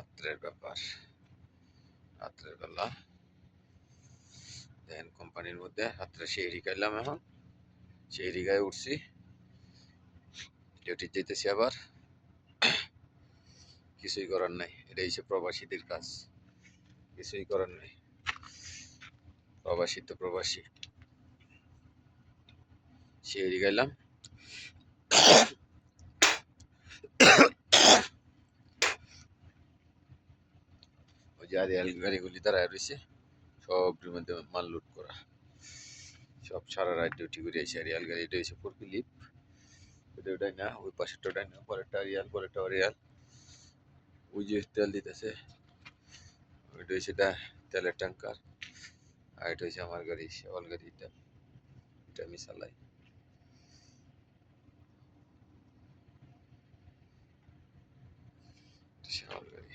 রাত্রের ব্যাপার, রাত্রের বেলা দেখেন কোম্পানির মধ্যে রাত্রে সেহরি খাইলাম। এখন সেহরি গায়ে উঠছি, ডিউটি যেতেছি আবার। কিছুই করার নাই, এটা হচ্ছে প্রবাসীদের কাজ, কিছুই করার নাই। প্রবাসী তো প্রবাসী। সেহরি খাইলাম, ওই যে রেল গাড়িগুলি দাঁড়ায় রয়েছে, সবের মধ্যে মাল লুট করা। সব সারা রাত ডিউটি করে এসে রিয়াল গাড়ি, এটা হচ্ছে ফোরক্লিপ, এটা ওটাই না, ওই পাশেরটা ওটাই না, পরেরটা রিয়াল, পরেরটা রিয়াল। ওই যে তেল দিতেছে, ওইটা হচ্ছে তেলের ট্যাঙ্কার, আর এটা হচ্ছে আমার গাড়ি, শেওয়াল গাড়ি। এটা আমি চালাই। শেওয়াল গাড়ি।